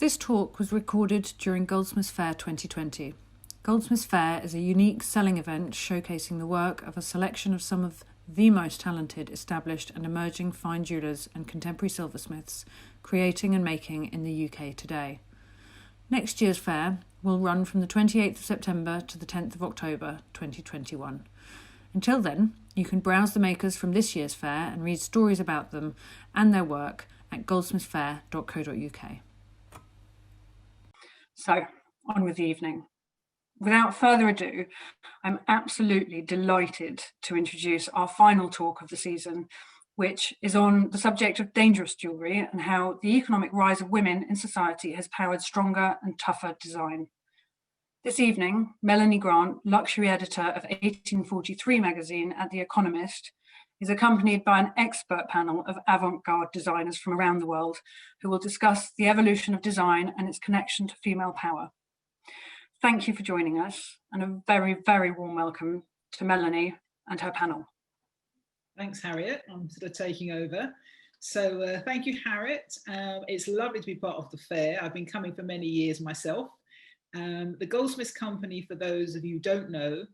This talk was recorded during Goldsmiths Fair 2020. Goldsmiths Fair is a unique selling event showcasing the work of a selection of some of the most talented, established and emerging fine jewellers and contemporary silversmiths creating and making in the UK today. Next year's fair will run from the 28th of September to the 10th of October 2021. Until then, you can browse the makers from this year's fair and read stories about them and their work at goldsmithsfair.co.uk. So, on with the evening. Without further ado, I'm absolutely delighted to introduce our final talk of the season, which is on the subject of dangerous jewellery and how the economic rise of women in society has powered stronger and tougher design. This evening, Melanie Grant, luxury editor of 1843 magazine at The Economist, is accompanied by an expert panel of avant-garde designers from around the world who will discuss the evolution of design and its connection to female power. Thank you for joining us, and a very, very warm welcome to Melanie and her panel. Thanks, Harriet. I'm sort of taking over. So thank you, Harriet. It's lovely to be part of the fair. I've been coming for many years myself. The Goldsmiths Company, for those of you who don't know,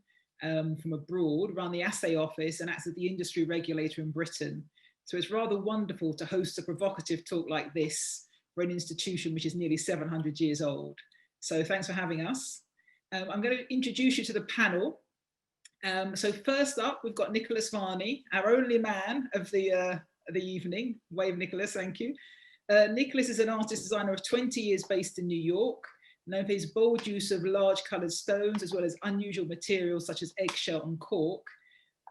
from abroad, run the assay office and acts as the industry regulator in Britain. So it's rather wonderful to host a provocative talk like this for an institution which is nearly 700 years old. So thanks for having us. I'm going to introduce you to the panel. So first up, we've got Nicholas Varney, our only man of the evening. Wave, Nicholas, thank you. Nicholas is an artist designer of 20 years based in New York, known for his bold use of large coloured stones, as well as unusual materials such as eggshell and cork.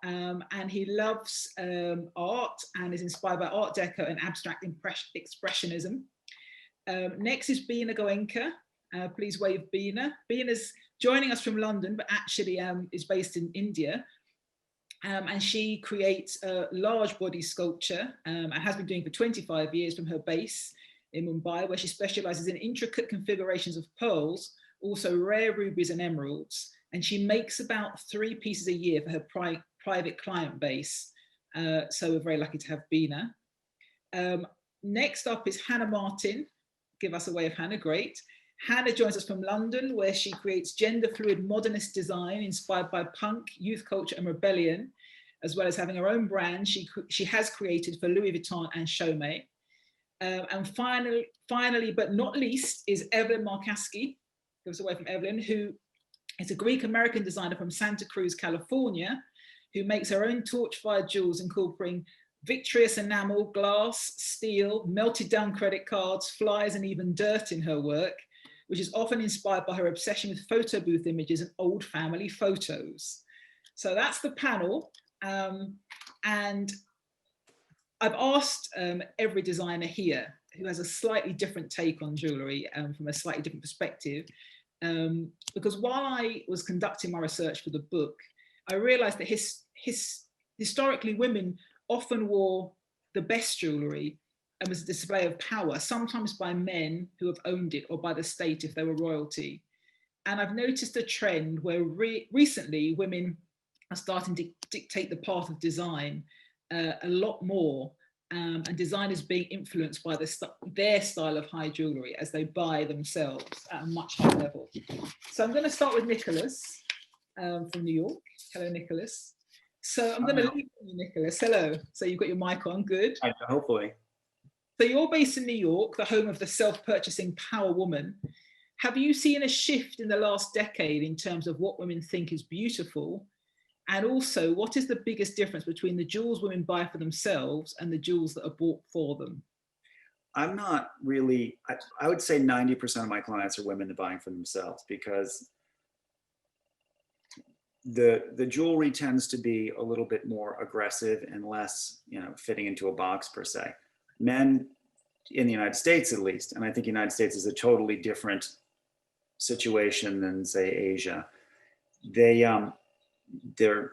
And he loves art and is inspired by Art Deco and abstract expressionism. Next is Bina Goenka. Please wave Bina. Bina's joining us from London, but actually is based in India. And she creates a large body sculpture and has been doing for 25 years from her base in Mumbai, where she specializes in intricate configurations of pearls, also rare rubies and emeralds. And she makes about 3 pieces a year for her private client base. So we're very lucky to have Bina. Next up is Hannah Martin. Give us a wave, Hannah, great. Hannah joins us from London, where she creates gender fluid modernist design inspired by punk, youth culture and rebellion, as well as having her own brand she has created for Louis Vuitton and Chaumet. And finally, but not least, is Evelyn Markaski. Goes away from Evelyn, who is a Greek-American designer from Santa Cruz, California, who makes her own torch-fired jewels incorporating vitreous enamel, glass, steel, melted down credit cards, flyers, and even dirt in her work, which is often inspired by her obsession with photo booth images and old family photos. So that's the panel. And I've asked every designer here who has a slightly different take on jewellery from a slightly different perspective, because while I was conducting my research for the book, I realised that historically women often wore the best jewellery and was a display of power, sometimes by men who have owned it or by the state if they were royalty. And I've noticed a trend where recently women are starting to dictate the path of design a lot more, and designers being influenced by their style of high jewellery as they buy themselves at a much higher level. So I'm going to start with Nicholas from New York. Hello, Nicholas. So I'm going to leave you, Nicholas. Hello. So you've got your mic on, good. Hopefully. So you're based in New York, the home of the self-purchasing power woman. Have you seen a shift in the last decade in terms of what women think is beautiful? And also, what is the biggest difference between the jewels women buy for themselves and the jewels that are bought for them? I'm not really, I would say 90% of my clients are women that are buying for themselves, because the jewelry tends to be a little bit more aggressive and less, fitting into a box per se. Men in the United States, at least, and I think the United States is a totally different situation than, say, Asia. They're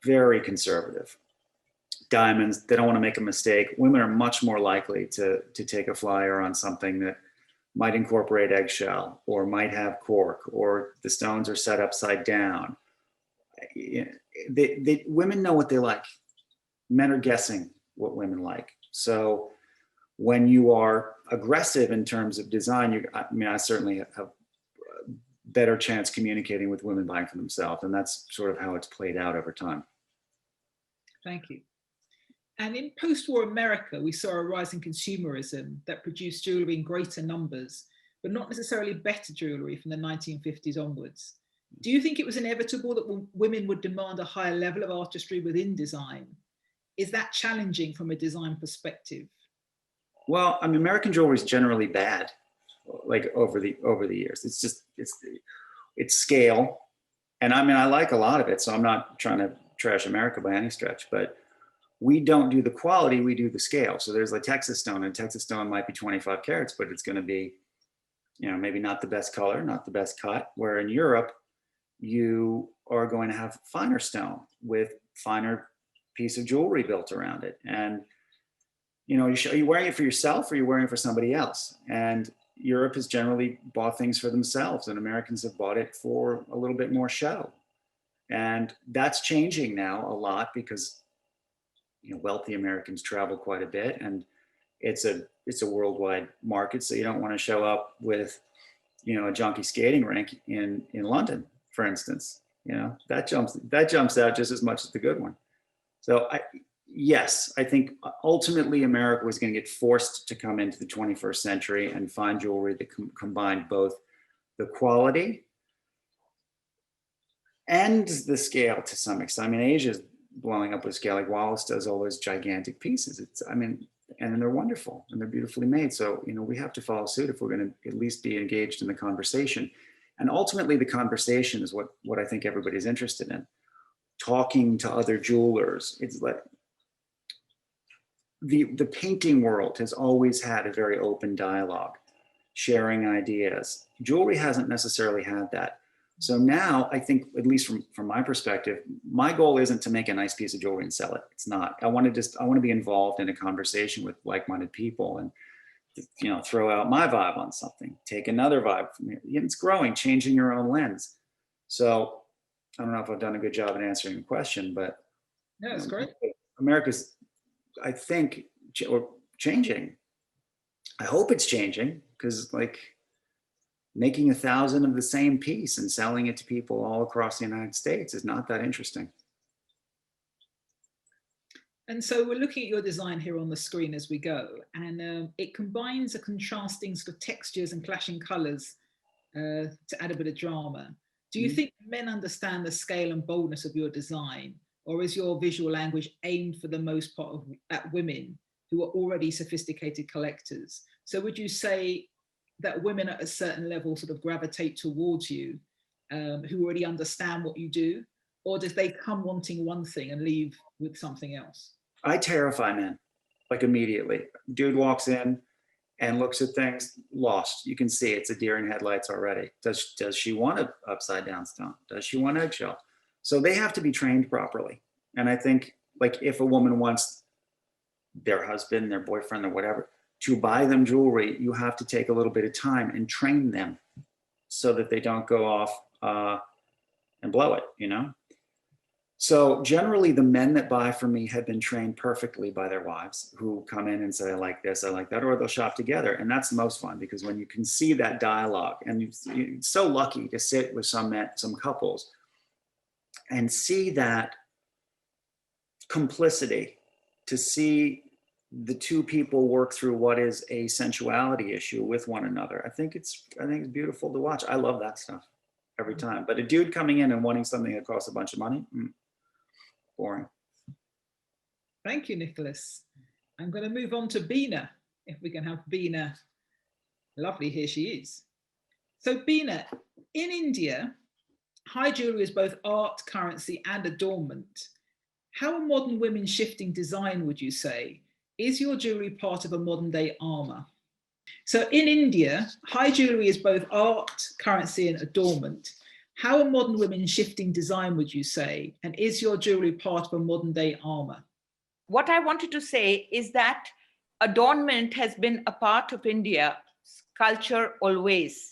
very conservative. Diamonds, they don't want to make a mistake. Women are much more likely to take a flyer on something that might incorporate eggshell or might have cork, or the stones are set upside down. Women know what they like. Men are guessing what women like. So when you are aggressive in terms of design, I certainly have a better chance communicating with women buying for themselves. And that's sort of how it's played out over time. Thank you. And in post-war America, we saw a rise in consumerism that produced jewellery in greater numbers, but not necessarily better jewellery from the 1950s onwards. Do you think it was inevitable that women would demand a higher level of artistry within design? Is that challenging from a design perspective? Well, I mean, American jewelry is generally bad, like over the years. It's scale, and I mean, I like a lot of it, so I'm not trying to trash America by any stretch, but we don't do the quality, we do the scale. So there's like Texas stone, and Texas stone might be 25 carats, but it's going to be, maybe not the best color, not the best cut. Where in Europe, you are going to have finer stone with finer piece of jewelry built around it. And, are you wearing it for yourself or are you wearing it for somebody else? And Europe has generally bought things for themselves, and Americans have bought it for a little bit more show. And that's changing now a lot because, wealthy Americans travel quite a bit, and it's a worldwide market. So you don't want to show up with, a junky skating rink in London, for instance. That jumps out just as much as the good one. So yes, I think ultimately America was going to get forced to come into the 21st century and find jewelry that combined both the quality and the scale to some extent. I mean, Asia's blowing up with scale. Like Wallace does all those gigantic pieces. And they're wonderful and they're beautifully made. So, we have to follow suit if we're going to at least be engaged in the conversation. And ultimately the conversation is what I think everybody's interested in. Talking to other jewelers. It's like the painting world has always had a very open dialogue, sharing ideas. Jewelry hasn't necessarily had that. So now I think, at least from my perspective, my goal isn't to make a nice piece of jewelry and sell it. It's not. I want to be involved in a conversation with like-minded people and, throw out my vibe on something, take another vibe from it. It's growing, changing your own lens. So I don't know if I've done a good job in answering the question, but yeah, that's great. America's, I think, changing. I hope it's changing, because making 1,000 of the same piece and selling it to people all across the United States is not that interesting. And so we're looking at your design here on the screen as we go, and it combines a contrasting sort of textures and clashing colors to add a bit of drama. Do you think men understand the scale and boldness of your design, or is your visual language aimed for the most part at women who are already sophisticated collectors? So would you say that women at a certain level sort of gravitate towards you, who already understand what you do, or does they come wanting one thing and leave with something else? I terrify men, immediately. Dude walks in and looks at things, lost. You can see it's a deer in headlights already. Does she want an upside down stone? Does she want eggshell? So they have to be trained properly. And I think, if a woman wants their husband, their boyfriend, or whatever, to buy them jewelry, you have to take a little bit of time and train them so that they don't go off and blow it, So generally the men that buy from me have been trained perfectly by their wives, who come in and say, I like this, I like that, or they'll shop together. And that's the most fun, because when you can see that dialogue, and you're so lucky to sit with some couples and see that complicity, to see the two people work through what is a sensuality issue with one another. I think it's beautiful to watch. I love that stuff every time. But a dude coming in and wanting something that costs a bunch of money, boring. Thank you, Nicholas. I'm going to move on to Beena, if we can have Beena. Lovely, here she is. So Beena, in India, high jewelry is both art, currency, and adornment. How are modern women shifting design, would you say? Is your jewelry part of a modern day armor? So in India, high jewelry is both art, currency, and adornment. How are modern women shifting design, would you say? And is your jewelry part of a modern day armor? What I wanted to say is that adornment has been a part of India's culture always.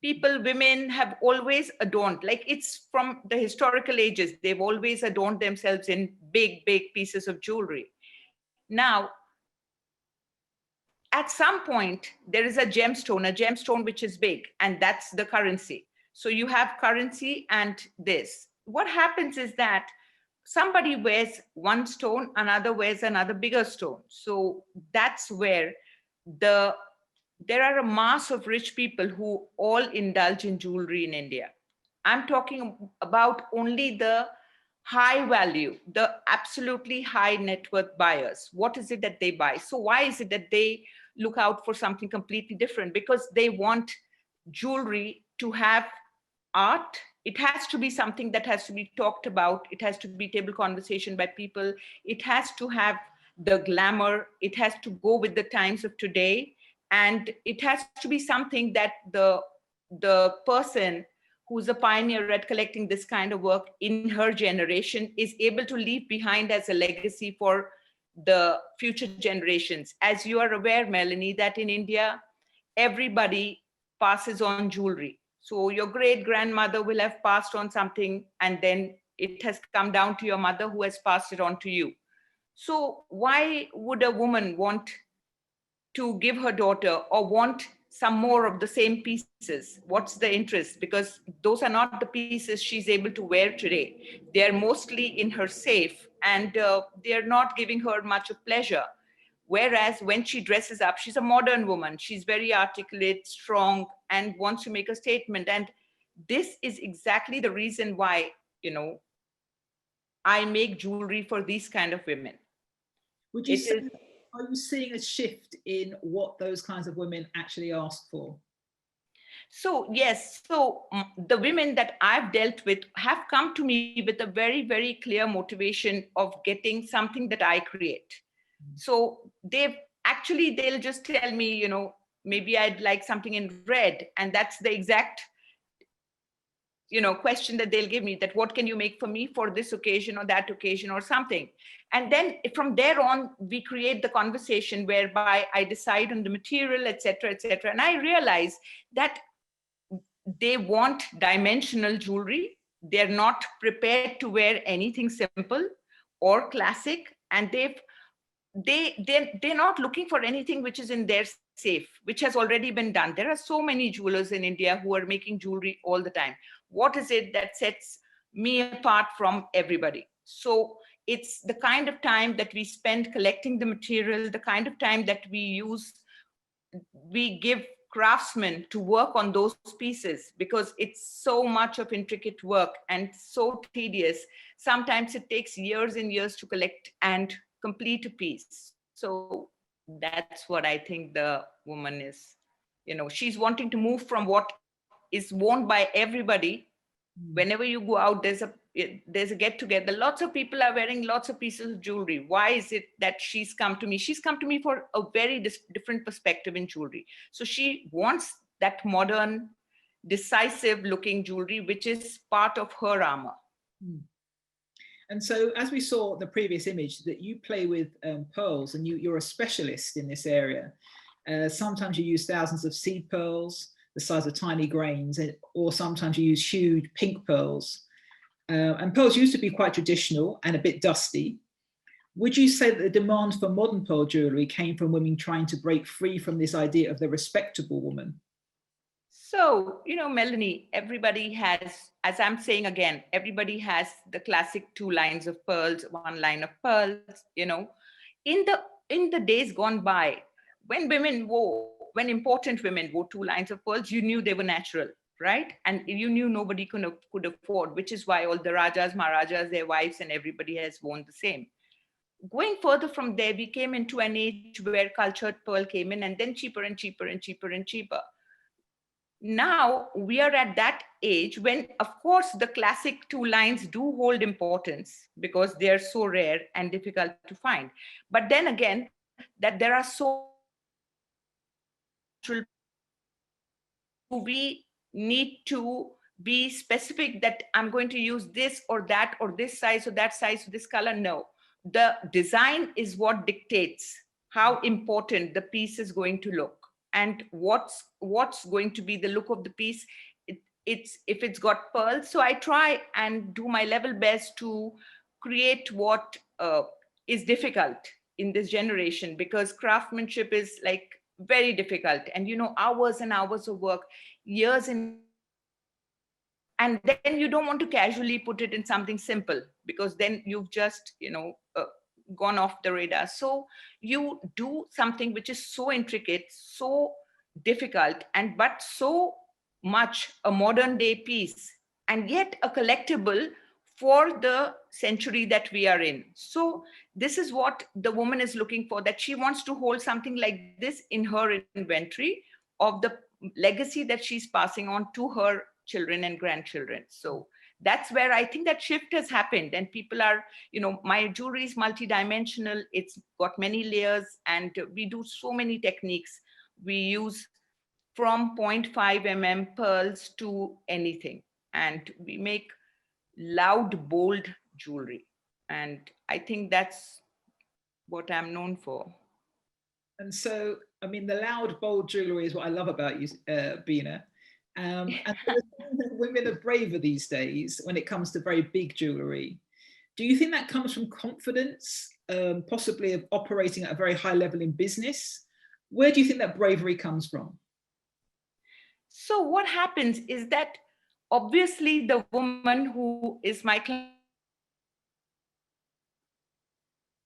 Women have always adorned, it's from the historical ages. They've always adorned themselves in big, big pieces of jewelry. Now, at some point, there is a gemstone which is big, and that's the currency. So you have currency and this. What happens is that somebody wears one stone, another wears another bigger stone. So that's where there are a mass of rich people who all indulge in jewelry in India. I'm talking about only the high value, the absolutely high net worth buyers. What is it that they buy? So why is it that they look out for something completely different? Because they want jewelry to have art. It has to be something that has to be talked about. It has to be table conversation by people. It has to have the glamour. It has to go with the times of today. And it has to be something that the person who's a pioneer at collecting this kind of work in her generation is able to leave behind as a legacy for the future generations. As you are aware, Melanie, that in India, everybody passes on jewelry. So your great grandmother will have passed on something, and then it has come down to your mother who has passed it on to you. So why would a woman want to give her daughter or want some more of the same pieces? What's the interest? Because those are not the pieces she's able to wear today. They're mostly in her safe, and they're not giving her much of pleasure. Whereas when she dresses up, she's a modern woman. She's very articulate, strong, and wants to make a statement. And this is exactly the reason why, I make jewelry for these kind of women. Would you say, are you seeing a shift in what those kinds of women actually ask for? So yes, so the women that I've dealt with have come to me with a very, very clear motivation of getting something that I create. So they'll just tell me, maybe I'd like something in red, and that's the exact question that they'll give me, that what can you make for me for this occasion or that occasion or something. And then from there on, we create the conversation whereby I decide on the material, etc., etc. And I realize that they want dimensional jewelry. They're not prepared to wear anything simple or classic, and they're not looking for anything which is in their safe, which has already been done. There are so many jewelers in India who are making jewelry all the time. What is it that sets me apart from everybody? So it's the kind of time that we spend collecting the material, the kind of time that we give craftsmen to work on those pieces, because it's so much of intricate work and so tedious. Sometimes it takes years and years to collect and complete a piece. So that's what I think the woman is, she's wanting to move from what is worn by everybody. Whenever you go out, there's a get together. Lots of people are wearing lots of pieces of jewelry. Why is it that she's come to me? She's come to me for a very different perspective in jewelry. So she wants that modern, decisive looking jewelry, which is part of her armor. And so, as we saw the previous image, that you play with pearls, and you're a specialist in this area. Sometimes you use thousands of seed pearls, the size of tiny grains, or sometimes you use huge pink pearls. And pearls used to be quite traditional and a bit dusty. Would you say that the demand for modern pearl jewelry came from women trying to break free from this idea of the respectable woman? So, Melanie, everybody has, as I'm saying again, everybody has the classic 2 lines of pearls, 1 line of pearls, In the days gone by, when important women wore 2 lines of pearls, you knew they were natural, right? And you knew nobody could afford, which is why all the Rajas, Maharajas, their wives, and everybody has worn the same. Going further from there, we came into an age where cultured pearl came in, and then cheaper and cheaper and cheaper and cheaper. Now we are at that age when, of course, the classic 2 lines do hold importance because they are so rare and difficult to find. But then again, that there are so we need to be specific that I'm going to use this or that or this size or that size or this color. No, the design is what dictates how important the piece is going to look. And what's going to be the look of the piece. It's if it's got pearls. So I try and do my level best to create what is difficult in this generation, because craftsmanship is like very difficult. And, hours and hours of work, years in. And then you don't want to casually put it in something simple, because then you've just, gone off the radar. So you do something which is so intricate, so difficult, but so much a modern day piece, and yet a collectible for the century that we are in. So this is what the woman is looking for, that she wants to hold something like this in her inventory of the legacy that she's passing on to her children and grandchildren. So that's where I think that shift has happened, and people are, my jewelry is multidimensional. It's got many layers, and we do so many techniques. We use from 0.5 mm pearls to anything, and we make loud, bold jewelry. And I think that's what I'm known for. And so, I mean, the loud, bold jewelry is what I love about you, Bina. And women are braver these days when it comes to very big jewelry. Do you think that comes from confidence, possibly of operating at a very high level in business? Where do you think that bravery comes from? So what happens is that obviously the woman who is my client,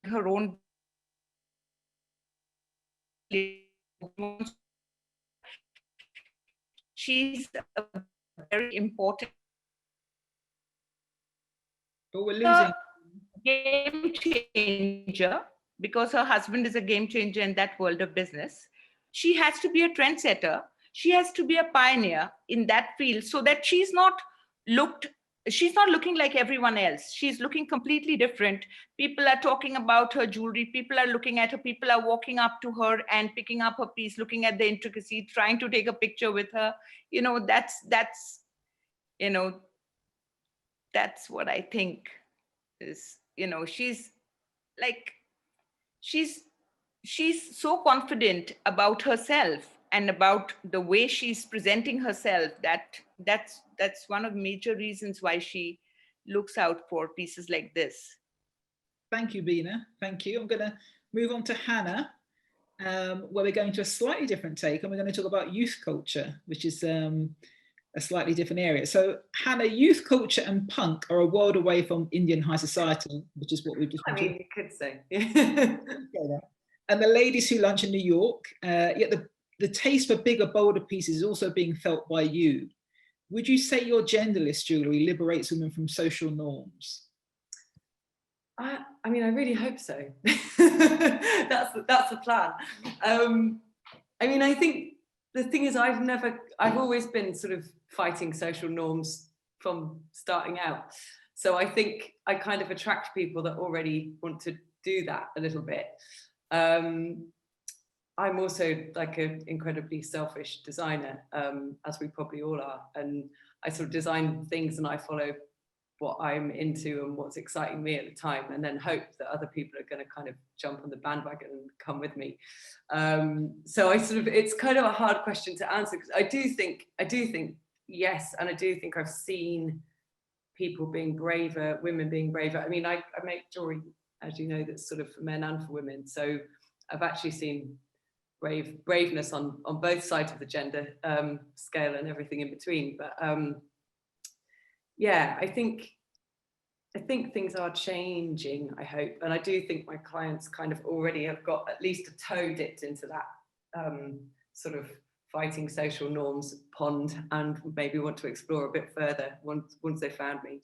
her own, she's a very important game changer, because her husband is a game changer in that world of business. She has to be a trendsetter. She has to be a pioneer in that field, so that she's not looking like everyone else. She's looking completely different. People are talking about her jewelry. People are looking at her. People are walking up to her and picking up her piece, looking at the intricacy, trying to take a picture with her. That's what I think is, she's so confident about herself and about the way she's presenting herself, that's one of the major reasons why she looks out for pieces like this. Thank you, Bina. Thank you. I'm going to move on to Hannah, where we're going to a slightly different take, and we're going to talk about youth culture, which is a slightly different area. So Hannah, youth culture and punk are a world away from Indian high society, which is what we've just been talking. You could say. And the ladies who lunch in New York, yet the taste for bigger, bolder pieces is also being felt by you. Would you say your genderless jewellery liberates women from social norms? I really hope so. That's the plan. I think the thing is, I've always been sort of fighting social norms from starting out. So I think I kind of attract people that already want to do that a little bit. I'm also like an incredibly selfish designer, as we probably all are. And I sort of design things and I follow what I'm into and what's exciting me at the time, and then hope that other people are going to kind of jump on the bandwagon and come with me. So it's kind of a hard question to answer, because I do think yes, and I do think I've seen people being braver, women being braver. I make jewelry, as you know, that's sort of for men and for women. So I've actually seen braveness on both sides of the gender scale and everything in between. But yeah, I think things are changing, I hope. And I do think my clients kind of already have got at least a toe dipped into that sort of fighting social norms pond, and maybe want to explore a bit further once they found me.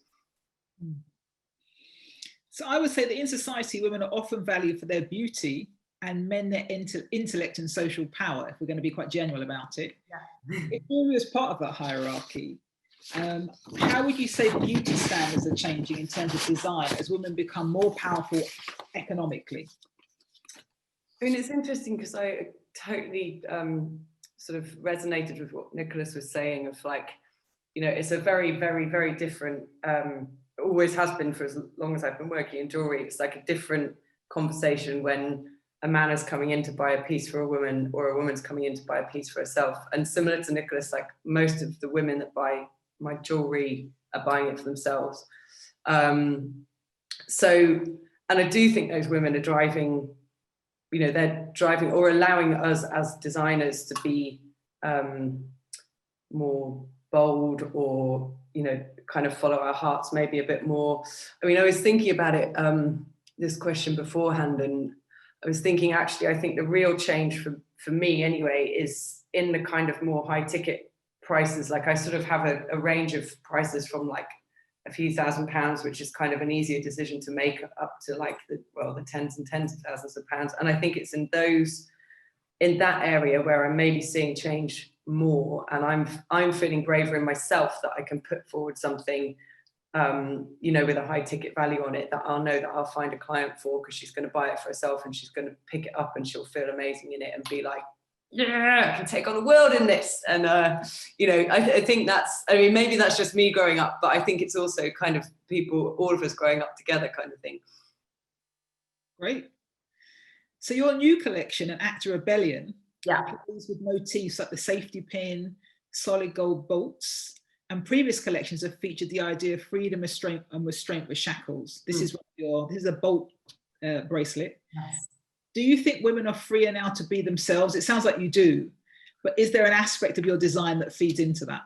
So I would say that in society, women are often valued for their beauty and men their intellect and social power, if we're going to be quite general about it. Yeah. If jewelry is part of that hierarchy, how would you say beauty standards are changing in terms of design as women become more powerful economically? It's interesting, because I totally sort of resonated with what Nicholas was saying, of it's a very, very, very different, always has been for as long as I've been working in jewelry. It's like a different conversation when a man is coming in to buy a piece for a woman, or a woman's coming in to buy a piece for herself. And similar to Nicholas, like most of the women that buy my jewelry are buying it for themselves. And I do think those women are driving you know, they're driving or allowing us as designers to be more bold, or, you know, kind of follow our hearts maybe a bit more. I mean, I was thinking about it, this question beforehand, and I was thinking, actually, I think the real change for me anyway is in the kind of more high ticket prices. Like, I sort of have a range of prices from like a few £1,000s, which is kind of an easier decision to make, up to like the tens and tens of thousands of pounds. And I think it's in that area where I'm maybe seeing change more, and I'm feeling braver in myself that I can put forward something, you know, with a high ticket value on it, that I'll know that I'll find a client for, because she's going to buy it for herself and she's going to pick it up and she'll feel amazing in it and be like, yeah, I can take on the world in this. And you know, I think that's, I mean, maybe that's just me growing up, but I think it's also kind of people, all of us growing up together kind of thing. Great. So your new collection, An Act of Rebellion, plays with motifs like the safety pin, solid gold bolts, and previous collections have featured the idea of freedom, restraint, and restraint with shackles. This is this is a bolt bracelet. Yes. Do you think women are freer now to be themselves? It sounds like you do, but is there an aspect of your design that feeds into that?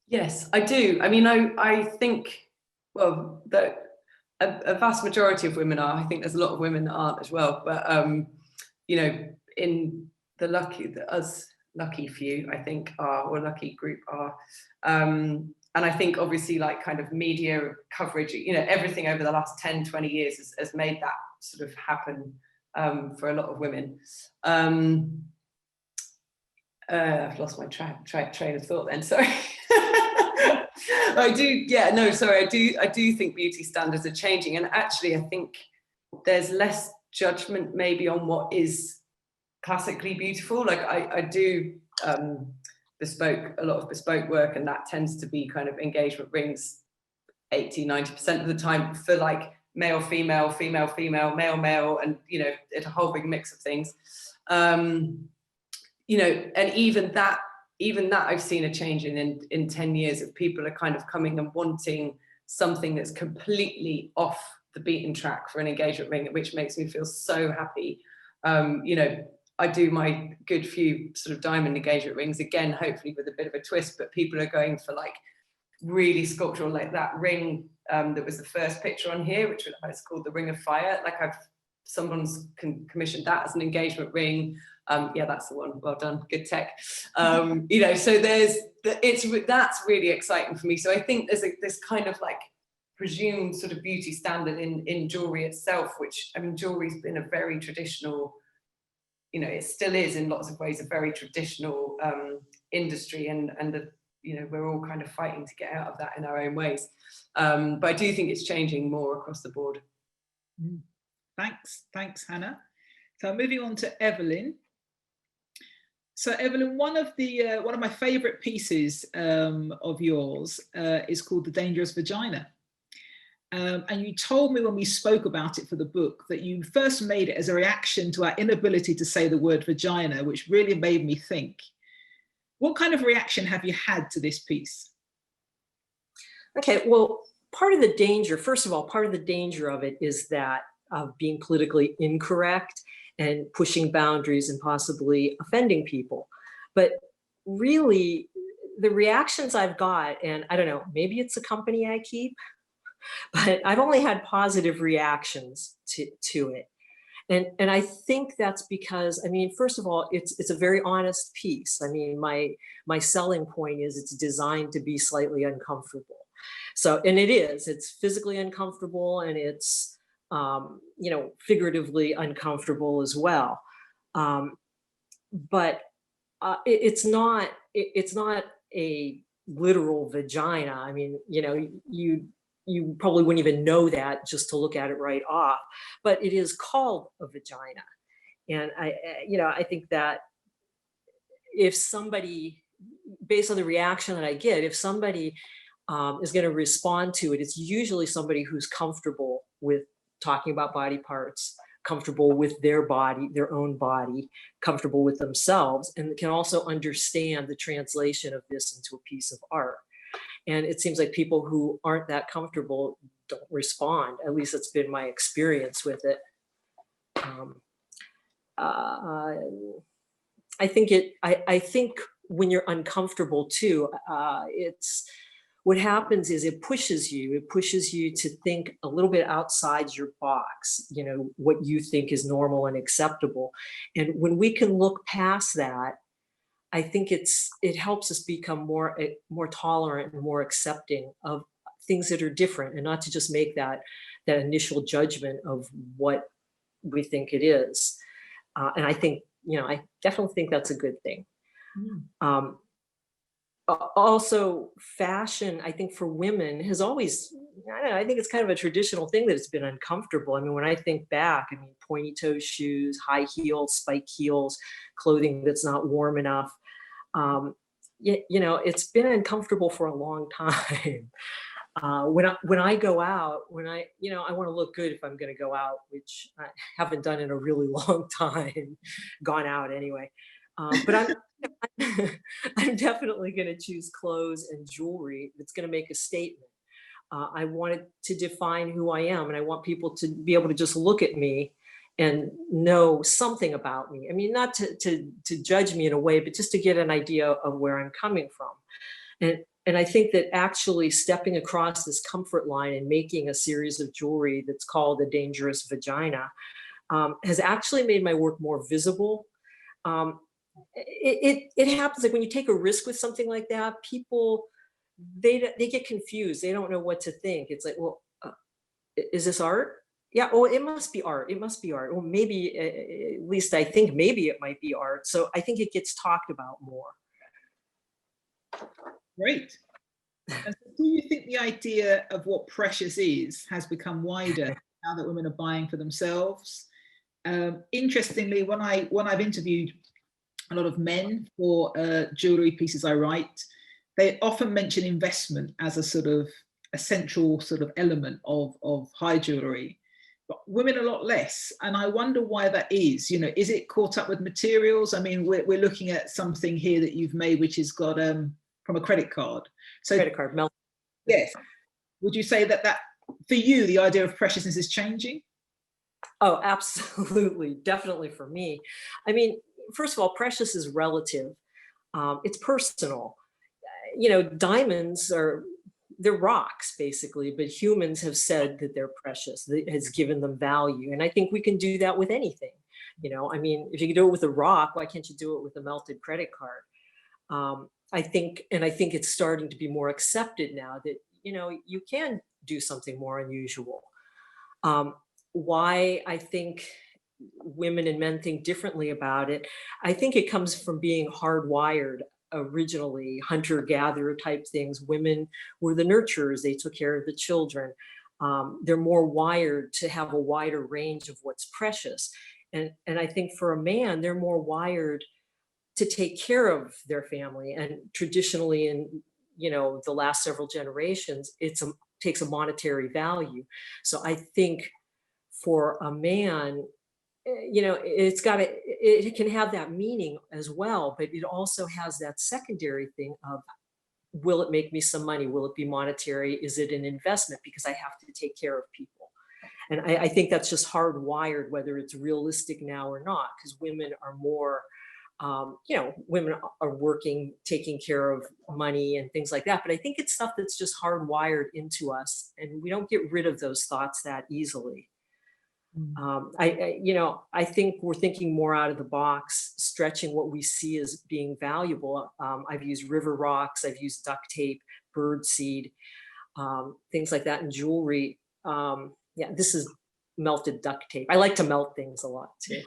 Yes, I do. I mean, I think, well, that a vast majority of women are. I think there's a lot of women that aren't as well. But, you know, in the lucky few, I think, are, or lucky group are. And I think obviously like kind of media coverage, you know, everything over the last 10, 20 years has made that sort of happen for a lot of women. I've lost my train of thought then, sorry. I do think beauty standards are changing, and actually I think there's less judgment maybe on what is classically beautiful. Like I do a lot of bespoke work, and that tends to be kind of engagement rings 80-90% of the time, for like male female, female female, male male, and you know, it's a whole big mix of things. You know, and even that I've seen a change in 10 years of people are kind of coming and wanting something that's completely off the beaten track for an engagement ring, which makes me feel so happy. You know, I do my good few sort of diamond engagement rings, again, hopefully with a bit of a twist, but people are going for like really sculptural, like that ring that was the first picture on here, which was called the Ring of Fire. Like someone's commissioned that as an engagement ring. Yeah, that's the one. Well done, good tech. You know, so that's really exciting for me. So I think there's this kind of like presumed sort of beauty standard in jewelry itself, which, I mean, jewelry's been a very traditional, you know, it still is in lots of ways a very traditional industry, and you know, we're all kind of fighting to get out of that in our own ways. But I do think it's changing more across the board. Thanks, Hannah. So moving on to Evelyn. So Evelyn, one of my favorite pieces of yours is called The Dangerous Vagina. And you told me when we spoke about it for the book that you first made it as a reaction to our inability to say the word vagina, which really made me think. What kind of reaction have you had to this piece? Okay, well, part of the danger of it is that of being politically incorrect and pushing boundaries and possibly offending people. But really, the reactions I've got, and I don't know, maybe it's a company I keep, but I've only had positive reactions to it. And I think that's because, I mean, first of all, it's a very honest piece. I mean, my selling point is it's designed to be slightly uncomfortable. So, and it's physically uncomfortable, and it's, you know, figuratively uncomfortable as well. But it's not a literal vagina. I mean, you know, you probably wouldn't even know that just to look at it right off, but it is called a vagina. And I think that if somebody, based on the reaction that I get, if somebody is going to respond to it, it's usually somebody who's comfortable with talking about body parts, comfortable with their body, their own body, comfortable with themselves, and can also understand the translation of this into a piece of art. And it seems like people who aren't that comfortable don't respond. At least it's been my experience with it. I think when you're uncomfortable too, it's what happens is it pushes you to think a little bit outside your box, you know, what you think is normal and acceptable. And when we can look past that, I think it helps us become more tolerant and more accepting of things that are different, and not to just make that initial judgment of what we think it is. And I think, you know, I definitely think that's a good thing. Mm. Also, fashion, I think for women has always, I don't know, I think it's kind of a traditional thing that it's been uncomfortable. I mean, when I think back, I mean, pointy toe shoes, high heels, spike heels, clothing that's not warm enough. You know, it's been uncomfortable for a long time. When I go out, you know, I want to look good if I'm going to go out, which I haven't done in a really long time, gone out anyway. But I'm definitely going to choose clothes and jewelry that's going to make a statement. I want it to define who I am, and I want people to be able to just look at me and know something about me. I mean, not to judge me in a way, but just to get an idea of where I'm coming from. And I think that actually stepping across this comfort line and making a series of jewelry that's called a dangerous vagina has actually made my work more visible. It happens, like when you take a risk with something like that, people, they get confused. They don't know what to think. It's like, well, is this art? Yeah, oh, it must be art. It must be art. Well, maybe, at least I think maybe it might be art. So I think it gets talked about more. Great. And so do you think the idea of what precious is has become wider now that women are buying for themselves? Interestingly, when I've interviewed a lot of men for jewellery pieces I write, they often mention investment as a sort of a central sort of element of high jewellery, but women a lot less. And I wonder why that is. You know, is it caught up with materials? I mean, we're looking at something here that you've made, which has got from a credit card. So Credit card melt. yes. Would you say that for you, the idea of preciousness is changing? Oh, absolutely. Definitely for me. I mean, first of all, precious is relative. It's personal. You know, diamonds they're rocks basically, but humans have said that they're precious. That has given them value. And I think we can do that with anything. You know, I mean, if you can do it with a rock, why can't you do it with a melted credit card? I think it's starting to be more accepted now that, you know, you can do something more unusual. Why I think women and men think differently about it, I think it comes from being hardwired. Originally, hunter-gatherer type things. Women were the nurturers. They took care of the children. They're more wired to have a wider range of what's precious. And I think for a man, they're more wired to take care of their family. And traditionally, in, you know, the last several generations, takes a monetary value. So I think for a man, you know, it can have that meaning as well, but it also has that secondary thing of, will it make me some money? Will it be monetary? Is it an investment? Because I have to take care of people. And I think that's just hardwired, whether it's realistic now or not, because women are more, you know, women are working, taking care of money and things like that. But I think it's stuff that's just hardwired into us, and we don't get rid of those thoughts that easily. You know, I think we're thinking more out of the box, stretching what we see as being valuable. I've used river rocks, I've used duct tape, bird seed, things like that in jewelry. Yeah, this is melted duct tape. I like to melt things a lot too.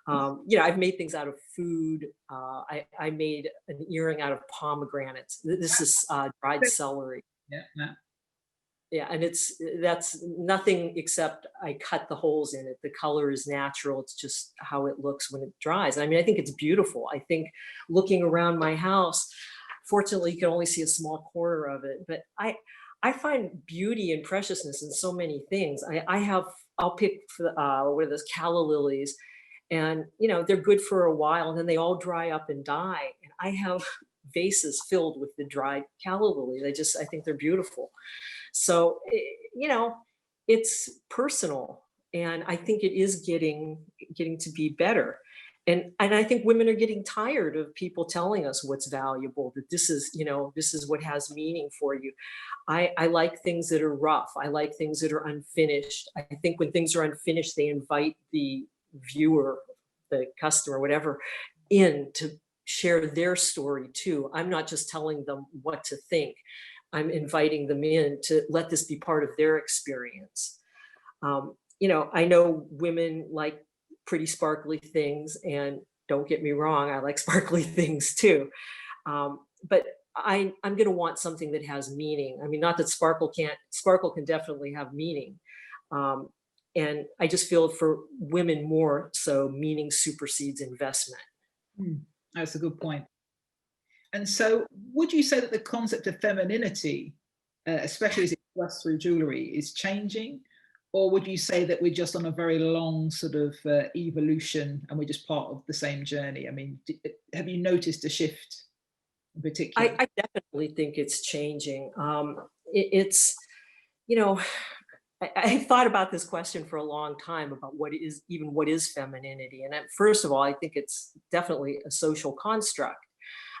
You know, I've made things out of food. I made an earring out of pomegranates. This is dried celery. Yeah. Yeah. Yeah, and that's nothing except I cut the holes in it. The color is natural. It's just how it looks when it dries. I mean, I think it's beautiful. I think looking around my house, fortunately, you can only see a small corner of it, but I find beauty and preciousness in so many things. I'll pick what are those, calla lilies, and you know, they're good for a while, and then they all dry up and die. And I have vases filled with the dried calla lilies. I think they're beautiful. So, you know, it's personal. And I think it is getting to be better. And I think women are getting tired of people telling us what's valuable, that this is, this is what has meaning for you. I like things that are rough. I like things that are unfinished. I think when things are unfinished, they invite the viewer, the customer, whatever, in to share their story too. I'm not just telling them what to think. I'm inviting them in to let this be part of their experience. I know women like pretty sparkly things, and don't get me wrong, I like sparkly things too. But I'm going to want something that has meaning. I mean, not that sparkle can definitely have meaning. And I just feel for women more so, meaning supersedes investment. That's a good point. And so would you say that the concept of femininity, especially as expressed through jewellery, is changing? Or would you say that we're just on a very long sort of evolution and we're just part of the same journey? I mean, have you noticed a shift in particular? I definitely think it's changing. I've thought about this question for a long time about what is femininity. And first of all, I think it's definitely a social construct.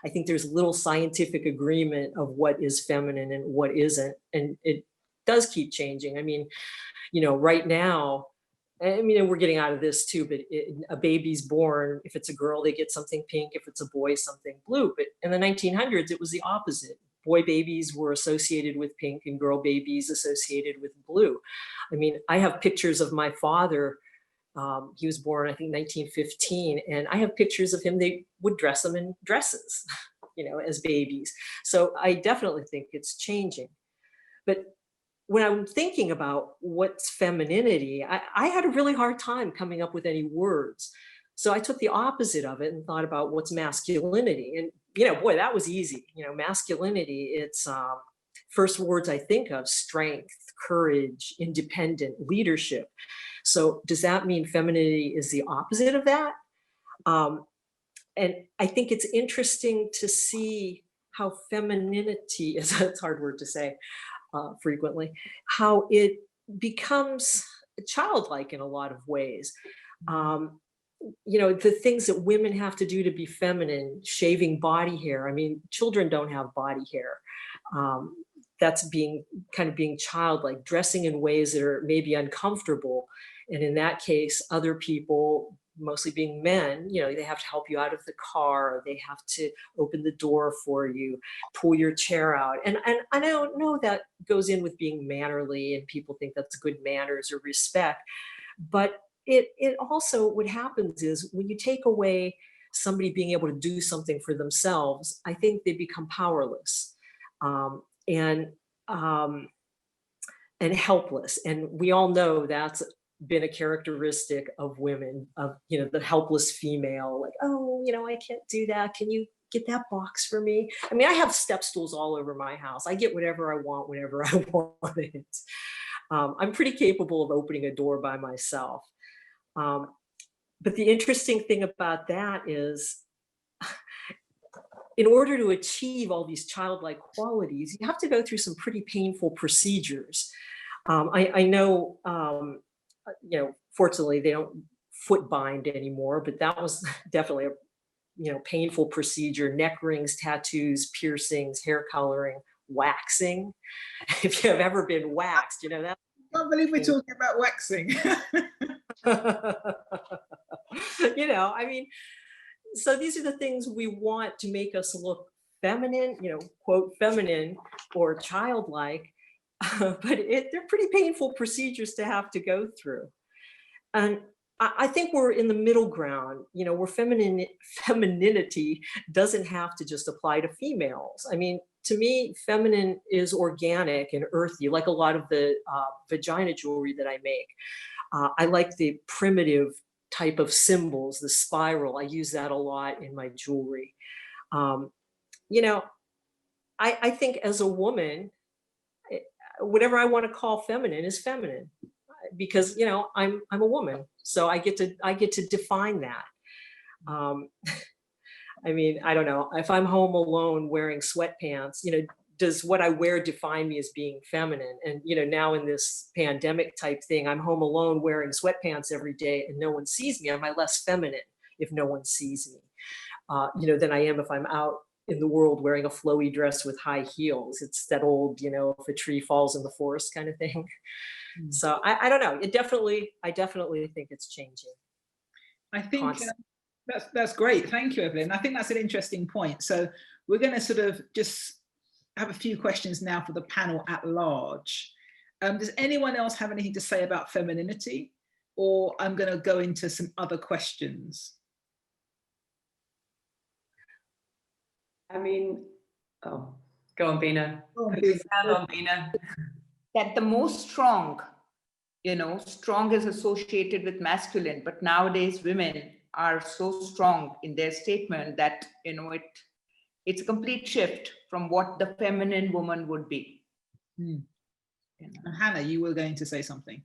I think there's little scientific agreement of what is feminine and what isn't. And it does keep changing. I mean, right now, we're getting out of this too, but a baby's born, if it's a girl, they get something pink. If it's a boy, something blue. But in the 1900s, it was the opposite. Boy babies were associated with pink and girl babies associated with blue. I mean, I have pictures of my father. He was born, I think, 1915. And I have pictures of him. They would dress him in dresses, as babies. So I definitely think it's changing. But when I'm thinking about what's femininity, I had a really hard time coming up with any words. So I took the opposite of it and thought about what's masculinity. And, boy, that was easy. Masculinity, it's first words I think of: strength, courage, independent, leadership. So does that mean femininity is the opposite of that? And I think it's interesting to see how femininity is, it's a hard word to say, frequently, how it becomes childlike in a lot of ways. The things that women have to do to be feminine, shaving body hair. I mean, children don't have body hair. That's being childlike, dressing in ways that are maybe uncomfortable. And in that case, other people, mostly being men, they have to help you out of the car, or they have to open the door for you, pull your chair out. And I don't know that goes in with being mannerly, and people think that's good manners or respect. But it also, what happens is when you take away somebody being able to do something for themselves, I think they become powerless and helpless. And we all know that's been a characteristic of women, of the helpless female, like, oh, I can't do that, can you get that box for me? I mean, I have step stools all over my house. I get whatever I want whenever I want it. I'm pretty capable of opening a door by myself. But the interesting thing about that is, in order to achieve all these childlike qualities, you have to go through some pretty painful procedures. I know, fortunately, they don't foot bind anymore, but that was definitely a painful procedure: neck rings, tattoos, piercings, hair coloring, waxing. If you have ever been waxed, that. I can't believe we're talking about waxing. So these are the things we want to make us look feminine, quote, feminine or childlike. But they're pretty painful procedures to have to go through. And I think we're in the middle ground, where femininity doesn't have to just apply to females. I mean, to me, feminine is organic and earthy, like a lot of the vagina jewelry that I make. I like the primitive type of symbols, the spiral. I use that a lot in my jewelry. I think as a woman, whatever I want to call feminine is feminine, because I'm a woman, so I get to define that. I mean, I don't know, if I'm home alone wearing sweatpants, does what I wear define me as being feminine? And, you know, now in this pandemic type thing, I'm home alone wearing sweatpants every day and no one sees me. Am I less feminine if no one sees me? You know, than I am if I'm out in the world wearing a flowy dress with high heels. It's that old, you know, if a tree falls in the forest kind of thing. So I don't know. I definitely think it's changing. I think that's great. Thank you, Evelyn. I think that's an interesting point. So we're going to sort of just have a few questions now for the panel at large. Does anyone else have anything to say about femininity? Or I'm going to go into some other questions. I mean, oh, go on, Bina. Go on, Put Bina. your hand on, Bina. That the most strong, you know, strong is associated with masculine, but nowadays women are so strong in their statement that, you know, it's a complete shift from what the feminine woman would be. And Hannah, you were going to say something.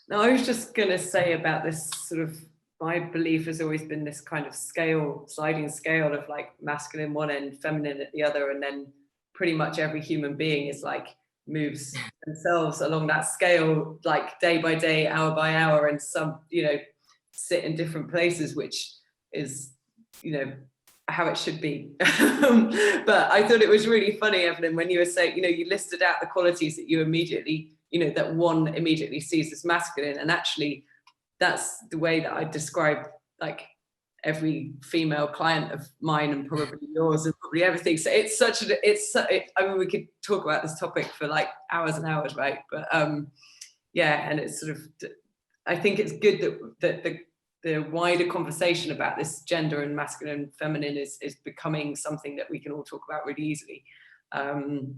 No, I was just going to say about this sort of, my belief has always been this kind of scale, sliding scale of like masculine one end, feminine at the other, and then pretty much every human being is like moves themselves along that scale, like day by day, hour by hour, and some, you know, sit in different places, which is, you know, how it should be. But I thought it was really funny, Evelyn, when you were saying, you know, you listed out the qualities that you immediately, you know, that one immediately sees as masculine, and actually that's the way that I describe like every female client of mine, and probably yours, and probably everything. So it's such a, I mean, we could talk about this topic for like hours and hours, right? But yeah, and it's sort of, I think it's good that the wider conversation about this gender and masculine and feminine is becoming something that we can all talk about really easily. And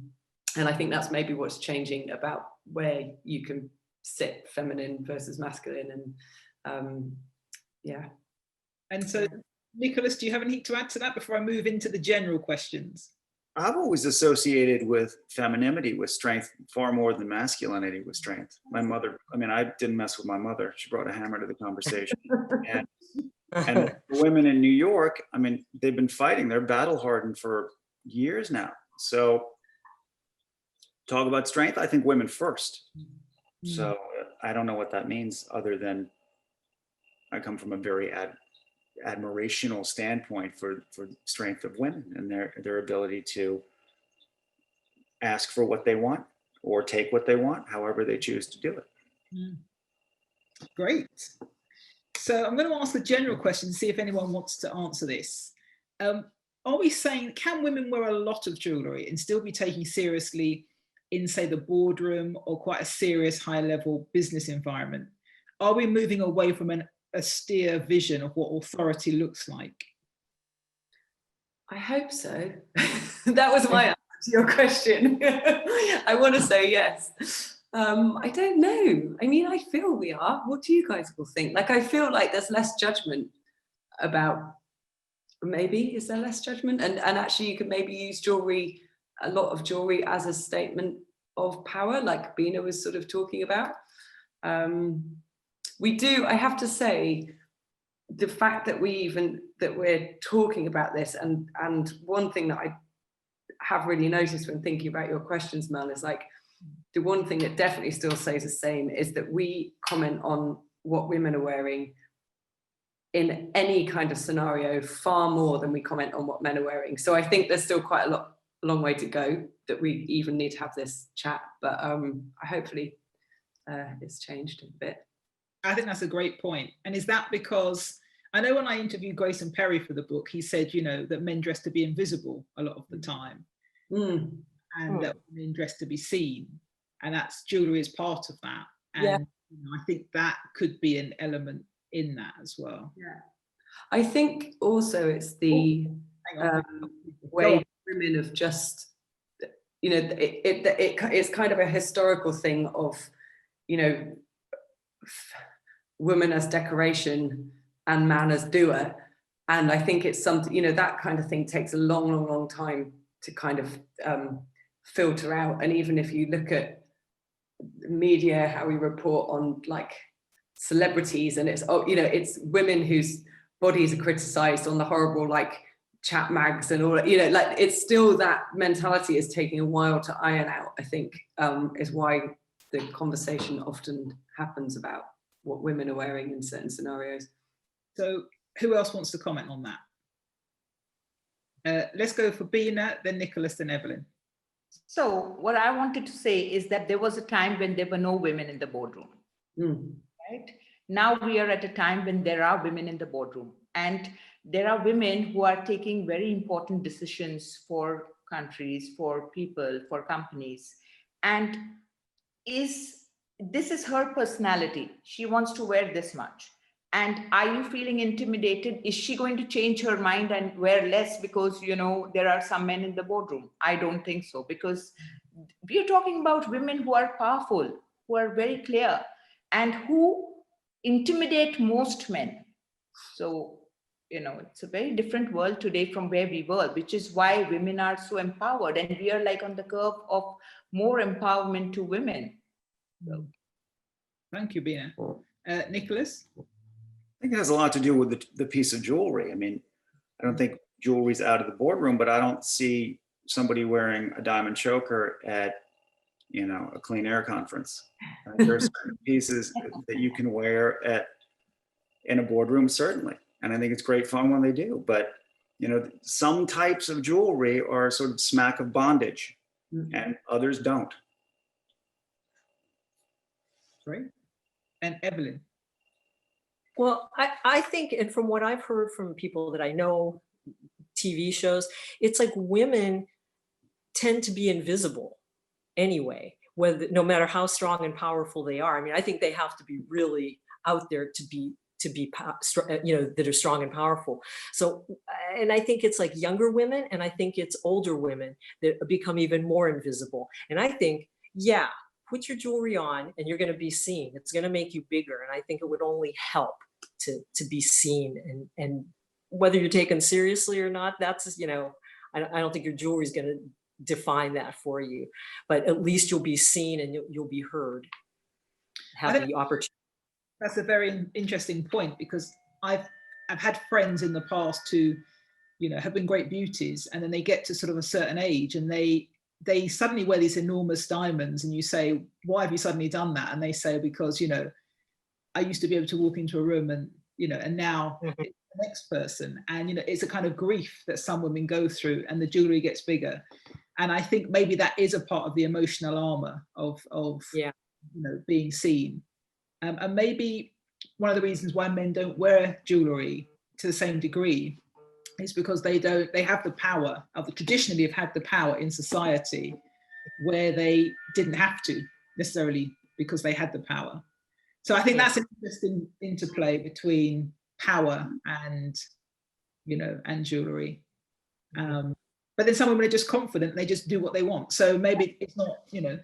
I think that's maybe what's changing about where you can sit feminine versus masculine, and yeah. And so, Nicholas, do you have anything to add to that before I move into the general questions? I've always associated with femininity with strength far more than masculinity with strength. My mother, I mean, I didn't mess with my mother. She brought a hammer to the conversation. and the women in New York, I mean, they've been fighting. They're battle hardened for years now. So talk about strength, I think women first. So I don't know what that means other than I come from a very admirational standpoint for strength of women and their ability to ask for what they want or take what they want, however they choose to do it. Great. So I'm going to ask the general question, see if anyone wants to answer this. Are we saying, can women wear a lot of jewellery and still be taken seriously in, say, the boardroom or quite a serious high-level business environment? Are we moving away from an austere vision of what authority looks like? I hope so. That was my answer to your question. I want to say yes. I don't know. I mean, I feel we are. What do you guys all think? Like, I feel like there's less judgment about, maybe, is there less judgment? And actually you could maybe use jewelry, a lot of jewelry, as a statement of power, like Bina was sort of talking about. We do, I have to say, the fact that we're talking about this, and one thing that I have really noticed when thinking about your questions, Mel, is like, the one thing that definitely still stays the same is that we comment on what women are wearing in any kind of scenario far more than we comment on what men are wearing. So I think there's still quite a long way to go that we even need to have this chat, but hopefully it's changed a bit. I think that's a great point. And is that because, I know when I interviewed Grayson Perry for the book, he said, you know, that men dress to be invisible a lot of the time, and that women dress to be seen, and that's jewellery is part of that. And yeah, you know, I think that could be an element in that as well. Yeah, I think also it's the way women have just, you know, it's kind of a historical thing of, you know, woman as decoration and man as doer. And I think it's something, you know, that kind of thing takes a long time to kind of filter out. And even if you look at media, how we report on like celebrities, and it's, oh, you know, it's women whose bodies are criticized on the horrible like chat mags and all, you know, like it's still that mentality is taking a while to iron out, I think, is why the conversation often happens about what women are wearing in certain scenarios. So who else wants to comment on that? Let's go for Bina, then Nicholas, then Evelyn. So what I wanted to say is that there was a time when there were no women in the boardroom, right? Now we are at a time when there are women in the boardroom, and there are women who are taking very important decisions for countries, for people, for companies. And this is her personality. She wants to wear this much. And are you feeling intimidated? Is she going to change her mind and wear less because, you know, there are some men in the boardroom? I don't think so, because we are talking about women who are powerful, who are very clear, and who intimidate most men. So, you know, it's a very different world today from where we were, which is why women are so empowered, and we are like on the curve of more empowerment to women. So. Thank you, Bina. Nicholas? I think it has a lot to do with the piece of jewelry. I mean, I don't think jewelry's out of the boardroom, but I don't see somebody wearing a diamond choker at, you know, a clean air conference. There's certain pieces that you can wear in a boardroom, certainly. And I think it's great fun when they do. But, you know, some types of jewelry are sort of smack of bondage, and others don't. Great. And Evelyn? Well, I think, and from what I've heard from people that I know, TV shows, it's like women tend to be invisible anyway, whether, no matter how strong and powerful they are. I mean, I think they have to be really out there to be, you know, that are strong and powerful. So, and I think it's like younger women, and I think it's older women that become even more invisible. And I think, yeah, put your jewelry on and you're going to be seen. It's going to make you bigger. And I think it would only help to be seen, and whether you're taken seriously or not, that's, you know, I don't think your jewelry is going to define that for you, but at least you'll be seen and you'll be heard, have the opportunity. That's a very interesting point, because I've had friends in the past who, you know, have been great beauties, and then they get to sort of a certain age and they suddenly wear these enormous diamonds, and you say, why have you suddenly done that? And they say, because, you know, I used to be able to walk into a room and, you know, and now it's the next person. And, you know, it's a kind of grief that some women go through, and the jewelry gets bigger. And I think maybe that is a part of the emotional armor of you know, being seen. And maybe one of the reasons why men don't wear jewelry to the same degree is because they have the power, traditionally have had the power in society where they didn't have to necessarily, because they had the power. So I think that's an interesting interplay between power and, you know, and jewelry. But then some women are just confident, and they just do what they want. So maybe it's not, you know.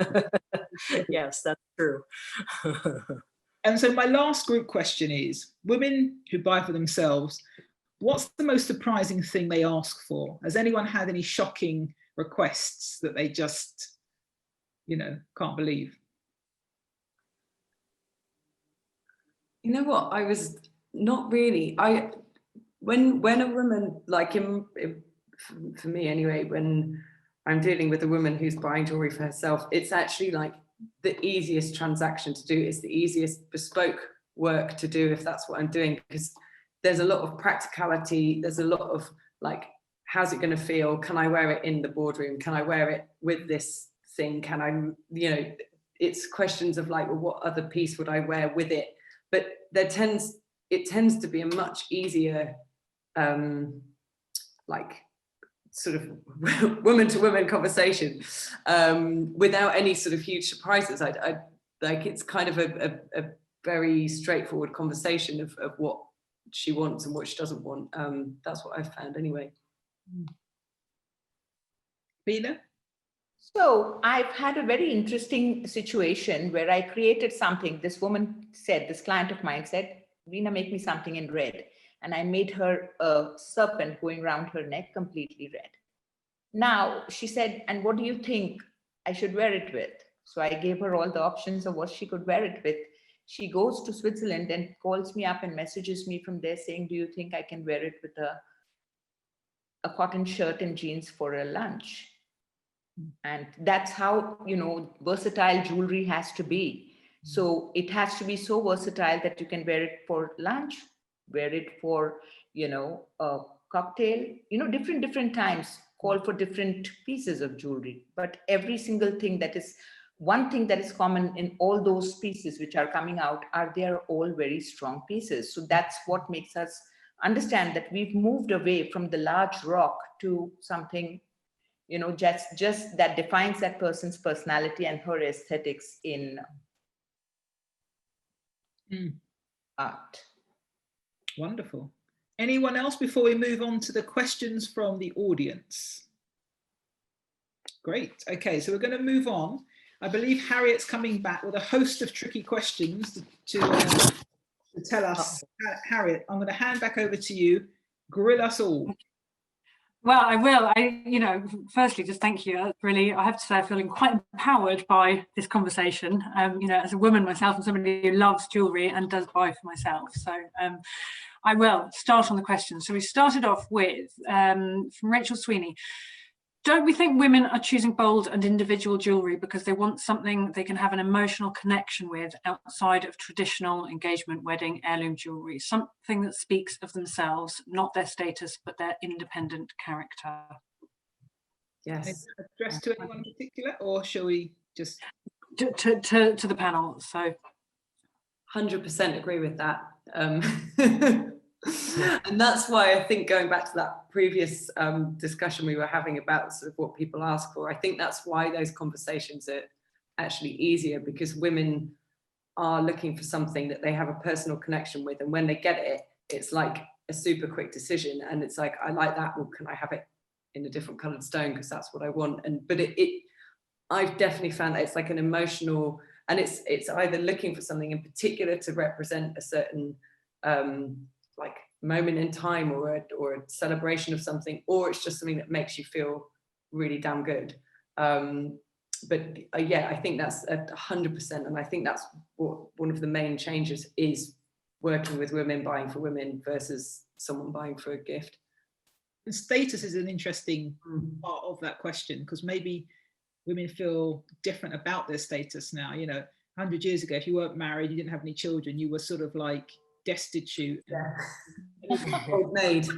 Yes, that's true. And so my last group question is, women who buy for themselves, what's the most surprising thing they ask for? Has anyone had any shocking requests that they just, you know, can't believe? You know what? I was not really. When a woman, like for me anyway, when I'm dealing with a woman who's buying jewelry for herself, it's actually like the easiest transaction to do. It's the easiest bespoke work to do, if that's what I'm doing, because there's a lot of practicality. There's a lot of like, how's it going to feel? Can I wear it in the boardroom? Can I wear it with this thing? Can I, you know, it's questions of like, well, what other piece would I wear with it? But it tends to be a much easier, like sort of woman to woman conversation, without any sort of huge surprises. I like, it's kind of a very straightforward conversation of what she wants and what she doesn't want. That's what I've found anyway. Bina? So I've had a very interesting situation where I created something. This woman said, this client of mine said, Rina, make me something in red. And I made her a serpent going around her neck, completely red. Now she said, and what do you think I should wear it with? So I gave her all the options of what she could wear it with. She goes to Switzerland and calls me up and messages me from there saying, do you think I can wear it with a a cotton shirt and jeans for a lunch. And that's how, versatile jewelry has to be. So it has to be so versatile that you can wear it for lunch, wear it for, a cocktail, different times call for different pieces of jewelry. But every single thing one thing that is common in all those pieces which are coming out they're all very strong pieces. So that's what makes us understand that we've moved away from the large rock to something, just that defines that person's personality and her aesthetics in art. Wonderful. Anyone else before we move on to the questions from the audience? Great. Okay, so we're going to move on. I believe Harriet's coming back with a host of tricky questions to tell us. Harriet, I'm going to hand back over to you. Grill us all. Well, I will. Firstly, just thank you. Really, I have to say, I'm feeling quite empowered by this conversation. As a woman myself and somebody who loves jewellery and does buy for myself. So I will start on the questions. So we started off with, from Rachel Sweeney. Don't we think women are choosing bold and individual jewellery because they want something they can have an emotional connection with outside of traditional engagement, wedding, heirloom jewellery? Something that speaks of themselves, not their status, but their independent character. Yes. Addressed to anyone in particular, or shall we just... To the panel, so. 100% agree with that. And that's why I think, going back to that previous discussion we were having about sort of what people ask for, I think that's why those conversations are actually easier, because women are looking for something that they have a personal connection with, and when they get it, it's like a super quick decision, and it's like, I like that, well, can I have it in a different coloured stone because that's what I want? But I've definitely found that it's like an emotional, and it's either looking for something in particular to represent a certain like moment in time or a celebration of something, or it's just something that makes you feel really damn good. Yeah, I think that's 100%, and I think that's what one of the main changes is, working with women, buying for women versus someone buying for a gift. And status is an interesting part of that question, because maybe women feel different about their status now. 100 years ago, if you weren't married, you didn't have any children, you were sort of like destitute. Old maid.